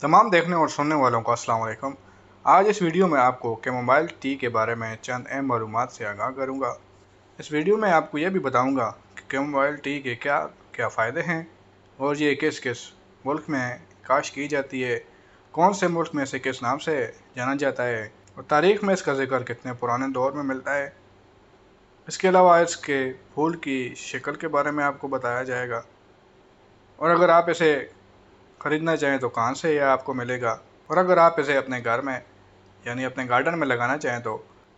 तमाम देखने और सुनने वालों को अस्सलाम वालेकुम। आज इस वीडियो में आपको कैमोमाइल टी के बारे में चंद अहम मालूमात से आगाह करूंगा। इस वीडियो में आपको यह भी बताऊंगा कि कैमोमाइल टी के क्या क्या फ़ायदे हैं और ये किस किस मुल्क में काश्त की जाती है, कौन से मुल्क में इसे किस नाम से जाना जाता है और तारीख़ में इसका जिक्र कितने पुराने दौर में मिलता है। इसके अलावा इसके फूल की शक्ल के बारे में आपको बताया जाएगा और अगर आप इसे ख़रीदना चाहें तो कहाँ से यह आपको मिलेगा, और अगर आप इसे अपने घर में यानी अपने गार्डन में लगाना चाहें तो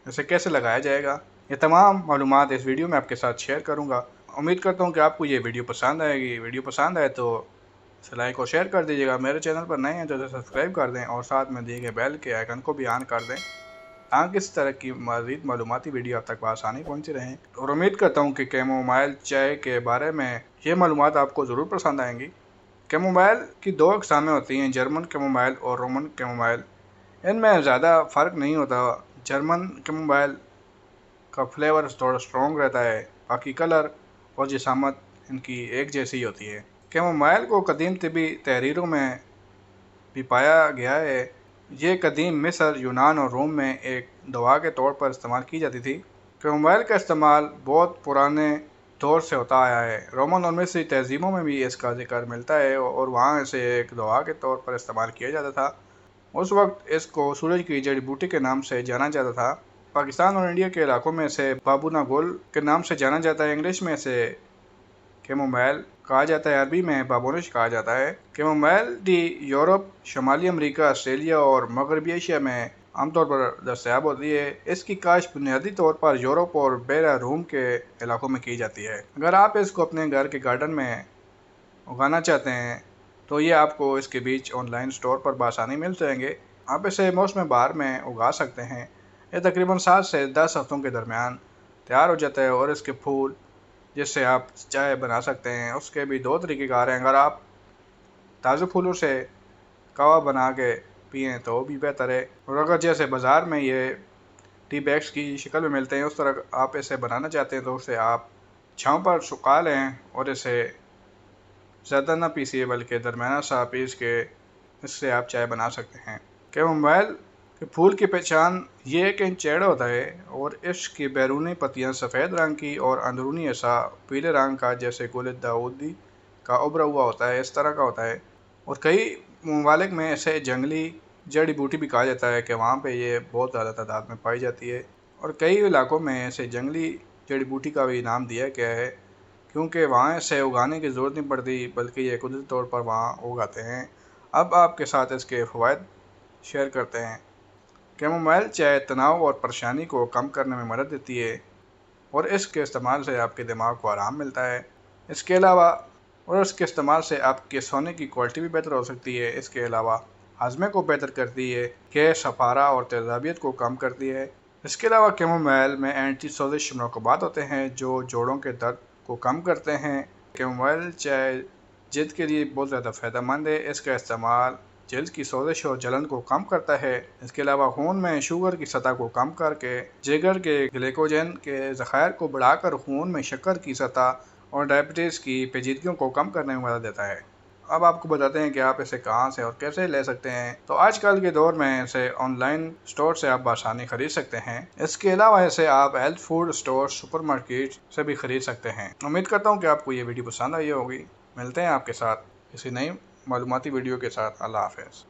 इसे कैसे लगाया जाएगा। ये तमाम मालूमात इस वीडियो में आपके साथ शेयर करूंगा। उम्मीद करता हूं कि आपको ये वीडियो पसंद आएगी। वीडियो पसंद आए तो इसे लाइक और शेयर कर दीजिएगा। मेरे चैनल पर नए हैं तो इसे सब्सक्राइब कर दें और साथ में दिए गए बेल के आइकन को भी ऑन कर दें ताकि इस तरह की मज़ीद मालूमाती वीडियो आप तक आसानी पहुँची रहें। और उम्मीद करता हूँ कि कैमोमाइल चाय के बारे में ये मालूमात आपको ज़रूर पसंद आएंगी। कैमोमाइल की दो अक़सामें होती हैं, जर्मन कैमोमाइल और रोमन कैमोमाइल। इनमें ज़्यादा फ़र्क नहीं होता। जर्मन कैमोमाइल का फ्लेवर थोड़ा स्ट्रॉन्ग रहता है, बाकी कलर और जिसामत इनकी एक जैसी होती है। कैमोमाइल को कदीम तिब्बी तहरीरों में भी पाया गया है। ये कदीम मिस्र, यूनान और रोम में एक दवा के तौर पर इस्तेमाल की जाती थी। कैमोमाइल का इस्तेमाल बहुत पुराने दौर से होता आया है। रोमन और मिस्री तहजीबों में भी इसका जिक्र मिलता है और वहाँ इसे एक दवा के तौर पर इस्तेमाल किया जाता था। उस वक्त इसको सूरज की जड़ी बूटी के नाम से जाना जाता था। पाकिस्तान और इंडिया के इलाकों में इसे बाबूना गुल के नाम से जाना जाता है। इंग्लिश में इसे कैमोमाइल कहा जाता है, अरबी में बाबोनिश कहा जाता है। कैमोमाइल टी यूरोप, शुमाली अमेरिका, ऑस्ट्रेलिया और मगरबी एशिया में आमतौर पर दस्तयाब होती है। इसकी काश्त बुनियादी तौर पर यूरोप और बैरा रूम के इलाकों में की जाती है। अगर आप इसको अपने घर के गार्डन में उगाना चाहते हैं तो ये आपको इसके बीज ऑनलाइन स्टोर पर बआसानी मिल जाएंगे। आप इसे मौसम बहार में उगा सकते हैं। ये तकरीबन 7 से 10 हफ्तों के दरमियान तैयार हो जाता है और इसके फूल जिससे आप चाय बना सकते हैं उसके भी दो तरीक़ेकार हैं। अगर आप ताज़े फूलों से कहवा बना के पिएँ तो भी बेहतर है, और अगर जैसे बाज़ार में ये टी बैग्स की शक्ल में मिलते हैं उस तरह आप इसे बनाना चाहते हैं तो उसे आप छाँव पर सुखा लें और इसे ज़्यादा ना पीसिए बल्कि दरमियाना सा पीस के इससे आप चाय बना सकते हैं। कैमोमाइल के फूल की पहचान ये है कि इन चेहरा होता है और इसकी बैरूनी पत्तियां सफ़ेद रंग की और अंदरूनी ऐसा पीले रंग का जैसे गुल दाऊदी का उभरा हुआ होता है, इस तरह का होता है। और कई ममालिक में इसे जंगली जड़ी बूटी भी कहा जाता है कि वहाँ पे ये बहुत ज़्यादा तादाद में पाई जाती है, और कई इलाकों में इसे जंगली जड़ी बूटी का भी नाम दिया गया है क्योंकि वहाँ इसे उगाने की ज़रूरत नहीं पड़ती बल्कि ये कुदरती तौर पर वहाँ उगाते हैं। अब आपके साथ इसके फ़वाइद शेयर करते हैं। कैमोमाइल चाय तनाव और परेशानी को कम करने में मदद देती है और इसके इस्तेमाल से आपके दिमाग को आराम मिलता है। इसके अलावा इसके इस्तेमाल से आपके सोने की क्वालिटी भी बेहतर हो सकती है। इसके अलावा हाजमे को बेहतर करती है, गैस, सफारा और तेज़ाबियत को कम करती है। इसके अलावा कैमोमाइल में एंटी सोजिश मरकबात होते हैं जो जोड़ों के दर्द को कम करते हैं। कैमोमाइल चाय जल्द के लिए बहुत ज़्यादा फ़ायदेमंद है। इसका इस्तेमाल जल्द की सोजिश और जलन को कम करता है। इसके अलावा खून में शुगर की सतह को कम करके जिगर के ग्लाइकोजन के ज़खायर को बढ़ाकर खून में शक्कर की सतह और डायबिटीज़ की पेचीदगियों को कम करने में मदद देता है। अब आपको बताते हैं कि आप इसे कहाँ से और कैसे ले सकते हैं। तो आजकल के दौर में इसे ऑनलाइन स्टोर से आप आसानी खरीद सकते हैं। इसके अलावा इसे आप हेल्थ फूड स्टोर, सुपरमार्केट से भी खरीद सकते हैं। उम्मीद करता हूँ कि आपको ये वीडियो पसंद आई होगी। मिलते हैं आपके साथ किसी नई मालूमाती वीडियो के साथ। अल्लाह हाफ़िज़।